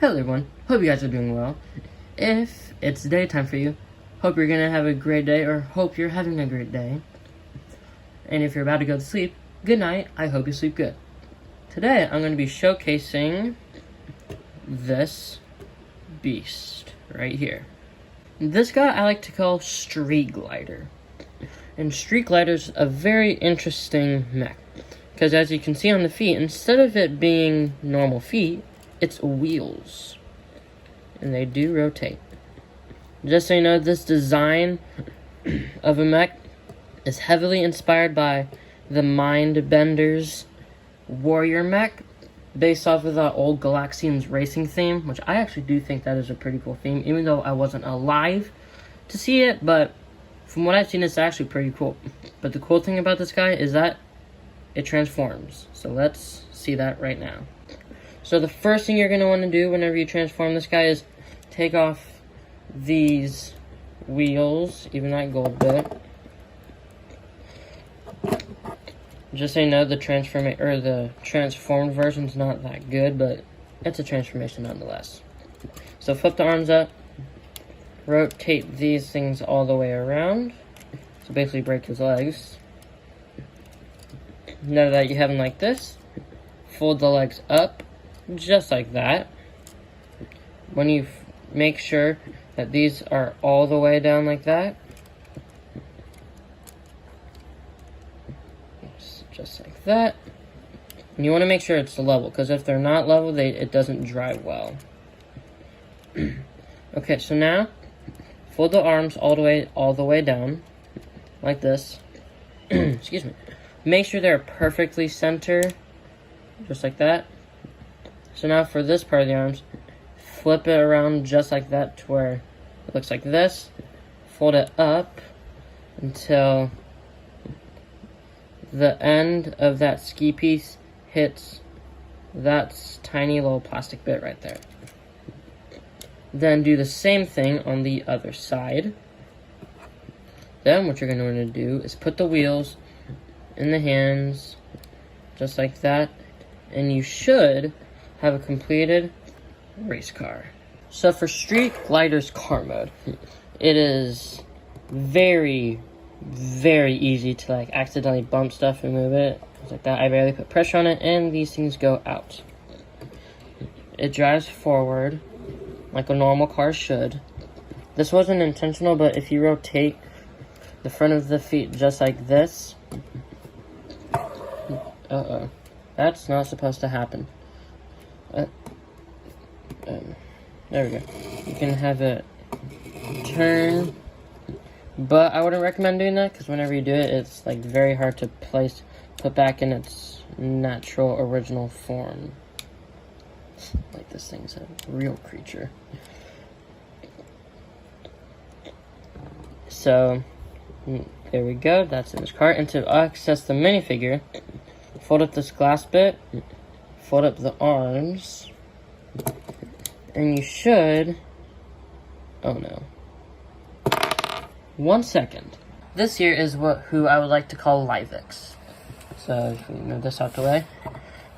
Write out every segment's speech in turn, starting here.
Hello everyone, hope you guys are doing well. If it's daytime for you, hope you're gonna have a great day, or hope you're having a great day. And if you're about to go to sleep, good night, I hope you sleep good. Today, I'm gonna be showcasing this beast right here. This guy I like to call Street Glider. And Street Glider's a very interesting mech, because as you can see on the feet, instead of it being normal feet, it's wheels, and they do rotate. Just so you know, this design of a mech is heavily inspired by the Mindbender's Warrior mech, based off of the old Galaxian's racing theme, which I actually do think that is a pretty cool theme, even though I wasn't alive to see it, but from what I've seen, it's actually pretty cool. But the cool thing about this guy is that it transforms. So let's see that right now. So the first thing you're going to want to do whenever you transform this guy is take off these wheels, even that gold bit. Just so you know, the transformed version's not that good, but it's a transformation nonetheless. So flip the arms up, rotate these things all the way around. So basically break his legs. Now that you have them like this, fold the legs up, just like that. When you make sure that these are all the way down like that, just like that. And you want to make sure it's level, because if they're not level, it doesn't drive well. Okay, so now fold the arms all the way down like this. Excuse me. Make sure they're perfectly centered, just like that. So now for this part of the arms, flip it around just like that to where it looks like this. Fold it up until the end of that ski piece hits that tiny little plastic bit right there. Then do the same thing on the other side. Then what you're going to want to do is put the wheels in the hands, just like that, and you should have a completed race car. So for Street Glider's car mode, it is very, very easy to like accidentally bump stuff and move it. Just like that. I barely put pressure on it, and these things go out. It drives forward like a normal car should. This wasn't intentional, but if you rotate the front of the feet just like this, that's not supposed to happen. There we go. You can have it turn, but I wouldn't recommend doing that, because whenever you do it, it's like very hard to put back in its natural original form. Like this thing's a real creature. So there we go, that's in this cart. And to access the minifigure, fold up this glass bit, fold up the arms, and you should, oh no, 1 second. This here is who I would like to call Livix. So if we move this out the way,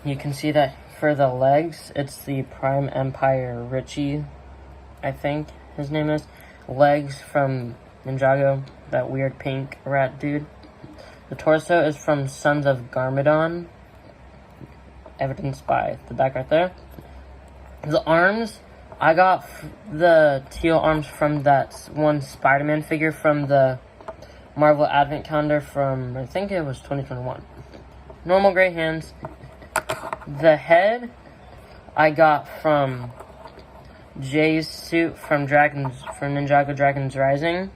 you can see that for the legs, it's the Prime Empire Richie, I think his name is. Legs from Ninjago, that weird pink rat dude. The torso is from Sons of Garmadon, evidenced by the back right there. The arms, I got the teal arms from that one Spider-Man figure from the Marvel Advent Calendar from, I think it was 2021. Normal gray hands. The head, I got from Jay's suit from Ninjago Dragons Rising.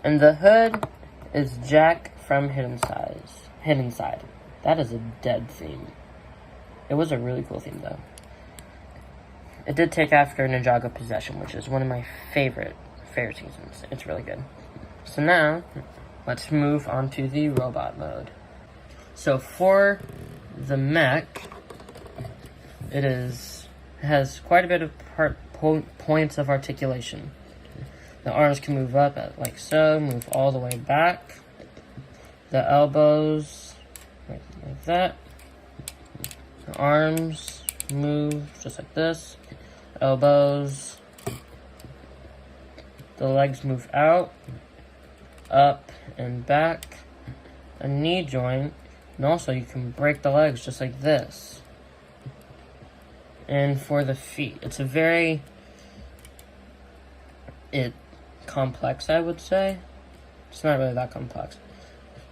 And the hood is Jack from Hidden Side. That is a dead theme. It was a really cool theme, though. It did take after Ninjago Possession, which is one of my favorite seasons. It's really good. So now, let's move on to the robot mode. So for the mech, it has quite a bit of points of articulation. The arms can move up like so, move all the way back. The elbows, like that. The arms move just like this. Elbows. The legs move out, up, and back. A knee joint. And also you can break the legs just like this. And for the feet, it's a very complex, I would say. It's not really that complex.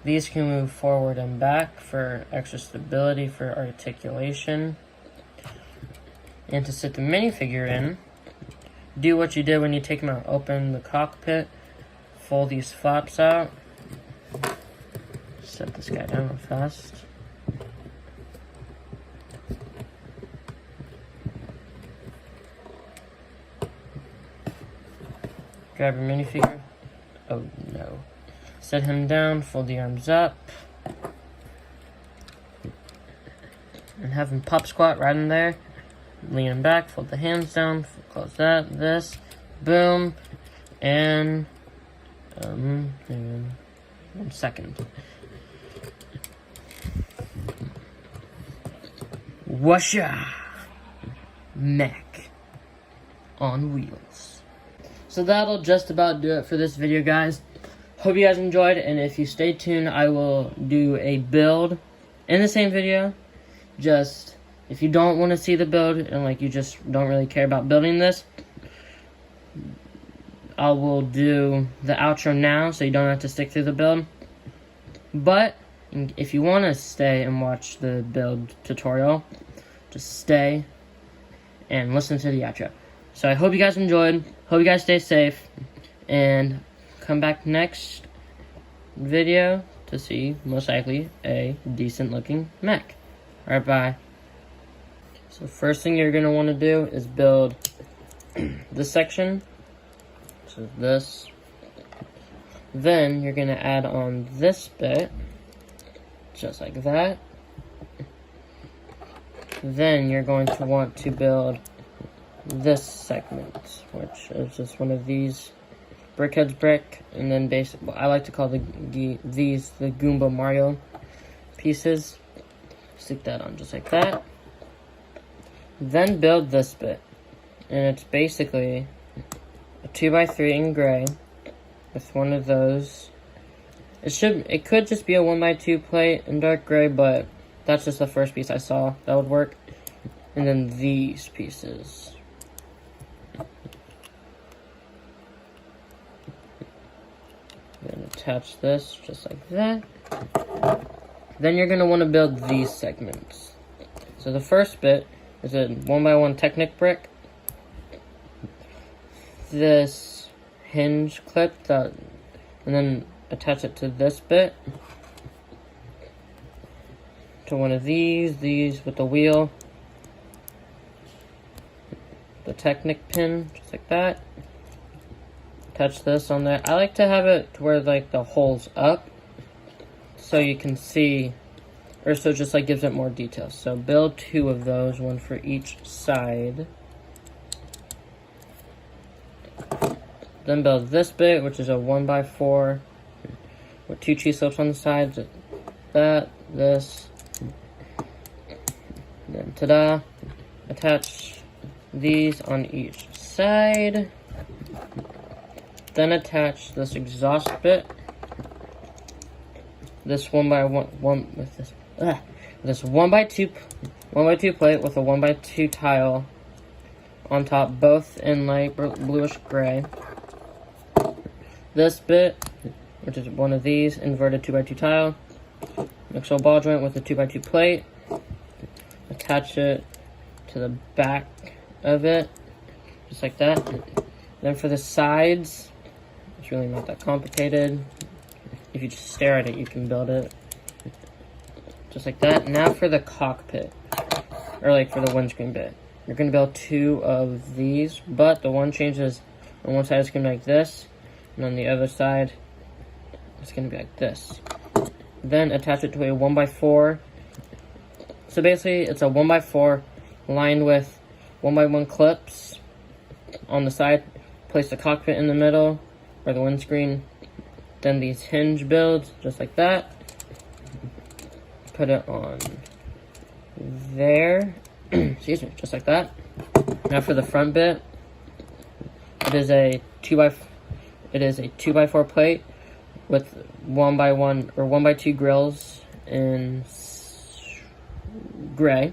These can move forward and back for extra stability, for articulation. And to sit the minifigure in, do what you did when you take them out. Open the cockpit, fold these flaps out. Set this guy down real fast. Grab your minifigure. Oh no. Set him down, fold the arms up. And have him pop squat right in there. Lean him back, fold the hands down, close that, this, boom, and, 1 second. Whoosha! Mech on wheels. So that'll just about do it for this video, guys. Hope you guys enjoyed, and if you stay tuned, I will do a build in the same video. Just, if you don't want to see the build, and like you just don't really care about building this, I will do the outro now, so you don't have to stick through the build. But, if you want to stay and watch the build tutorial, just stay and listen to the outro. So I hope you guys enjoyed, hope you guys stay safe, and come back next video to see, most likely, a decent looking mech. Alright, bye. So first thing you're going to want to do is build this section. So this. Then you're going to add on this bit, just like that. Then you're going to want to build this segment, which is just one of these Brickhead's brick, and then I like to call these the Goomba Mario pieces. Stick that on just like that. Then build this bit, and it's basically a 2x3 in gray with one of those. It could just be a 1x2 plate in dark gray, but that's just the first piece I saw that would work. And then these pieces. Then attach this just like that. Then you're going to want to build these segments. So the first bit is a 1x1 Technic brick. This hinge clip, and then attach it to this bit. To one of these with the wheel. The Technic pin, just like that. Attach this on there. I like to have it to where like the hole's up, so you can see, or so it just like gives it more detail. So build 2 of those, one for each side. Then build this bit, which is a 1x4 with 2 cheese slips on the sides. That, this, then ta-da! Attach these on each side. Then attach this exhaust bit. This 1x1 with this 1x2 plate with a 1x2 tile on top, both in light bluish gray. This bit, which is one of these, inverted 2x2 tile. Mixel ball joint with a 2x2 plate. Attach it to the back of it, just like that. Then for the sides, it's really not that complicated. If you just stare at it, you can build it. Just like that. Now for the cockpit, or like for the windscreen bit. You're going to build 2 of these, but the one changes. On one side it's going to be like this, and on the other side it's going to be like this. Then attach it to a 1x4. So basically it's a 1x4 lined with 1x1 clips on the side. Place the cockpit in the middle, or the windscreen. Then these hinge builds, just like that. Put it on there. excuse me, just like that. Now for the front bit, it is a 2x4 plate with 1x1 or 1x2 grills in gray.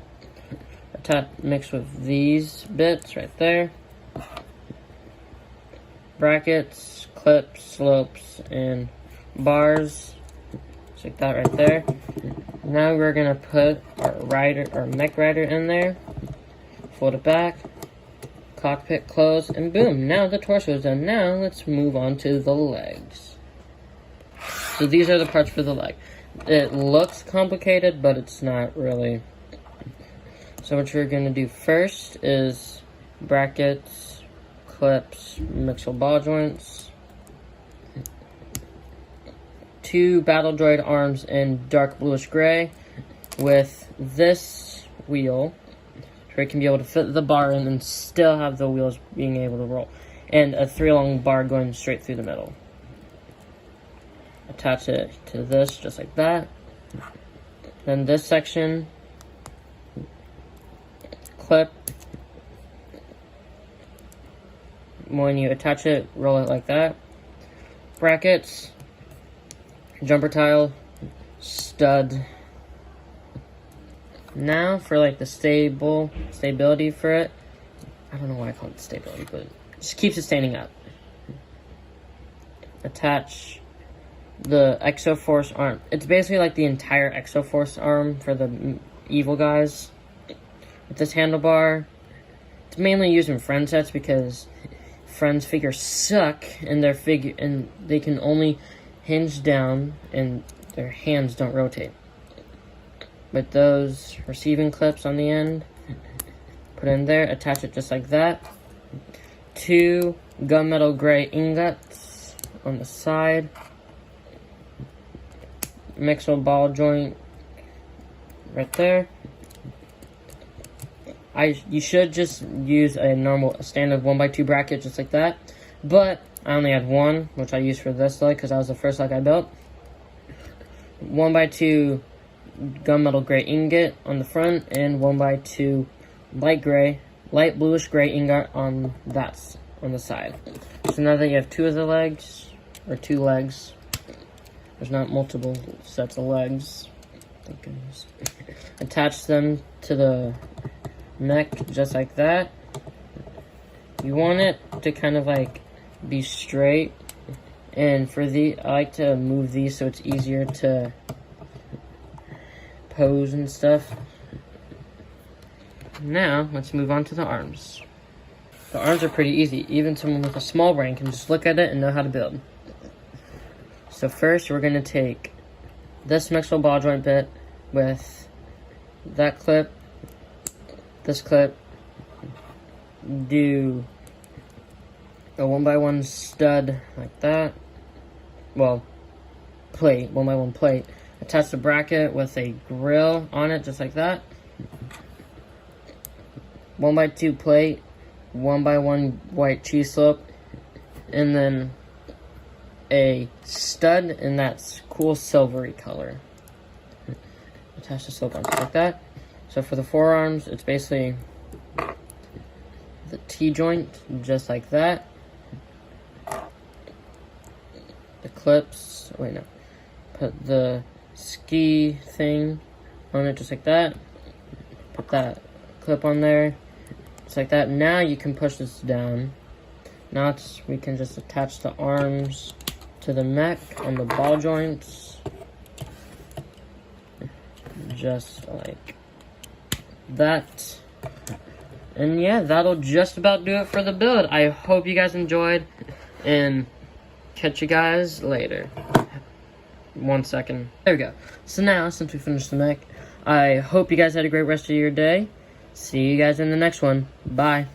Mixed with these bits right there. Brackets, clips, slopes, and bars. Just like that right there. Now we're gonna put our mech rider in there. Fold it back. Cockpit close, and boom, now the torso is done. Now let's move on to the legs. So these are the parts for the leg. It looks complicated, but it's not really. So what you're going to do first is brackets, clips, mixel ball joints, 2 battle droid arms in dark bluish gray with this wheel, so it can be able to fit the bar in and still have the wheels being able to roll. And a 3-long bar going straight through the middle. Attach it to this just like that. Then this section, clip. When you attach it, roll it like that. Brackets, jumper tile, stud. Now for like the stability for it. I don't know why I call it stability, but it just keeps it standing up. Attach the Exoforce arm. It's basically like the entire Exoforce arm for the evil guys. With this handlebar, it's mainly used in friend sets because friends figures suck and they can only hinge down and their hands don't rotate. With those receiving clips on the end, put it in there, attach it just like that. 2 gunmetal gray ingots on the side. Mixel ball joint right there. You should just use a standard 1x2 bracket just like that, but I only had one, which I used for this leg because that was the first leg I built. 1x2 gunmetal gray ingot on the front and 1x2 light bluish gray ingot on the side. So now that you have 2 of the legs, or 2 legs, there's not multiple sets of legs. Thank goodness. Attach them to the neck just like that. You want it to kind of like be straight, and I like to move these so it's easier to pose and stuff. Now let's move on to the arms. The arms are pretty easy. Even someone with a small brain can just look at it and know how to build. So first we're going to take this mixel ball joint bit with that clip, this clip, do a 1x1 stud like that. Well, plate, 1x1 plate. Attach the bracket with a grill on it just like that. 1x2 plate, 1x1 white cheese slope, and then a stud in that cool silvery color. Attach the slope on just like that. So for the forearms, it's basically the T-joint, just like that. The clips, put the ski thing on it just like that. Put that clip on there, just like that. Now you can push this down. Now we can just attach the arms to the mech on the ball joints, just like that. And yeah, that'll just about do it for the build. I hope you guys enjoyed, and catch you guys later. 1 second. There we go. So now, since we finished the mech, I hope you guys had a great rest of your day. See you guys in the next one. Bye.